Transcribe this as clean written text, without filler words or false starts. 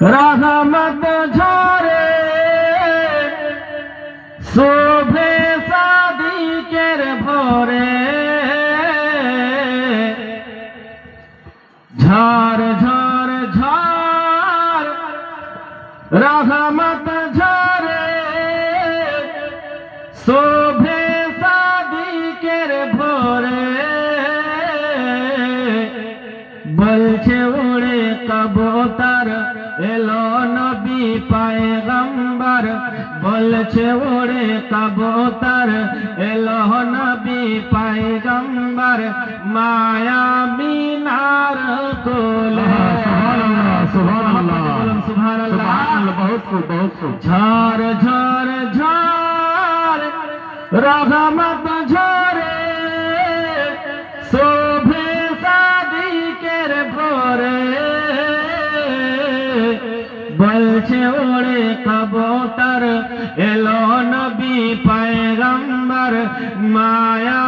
रहमत झरे शोभे सादिकेर भोरे झर झर झर रहमत झरे शोभे सादिकेर भोरे বলছে ওরে কবুতর এলো নবী পয়গম্বর বলছে ওরে কবুতর এলো নবী পয়গম্বর মায়া মিনার কোলে সুবহানাল্লাহ সুবহানাল্লাহ সুবহানাল্লাহ বহুত খুব ঝড় ঝড় ঝড় রহমত ঝরে শোভে সাদিকের ভোরে বলছে ওরে কবুতর এলো নবী পয়গম্বর মায়া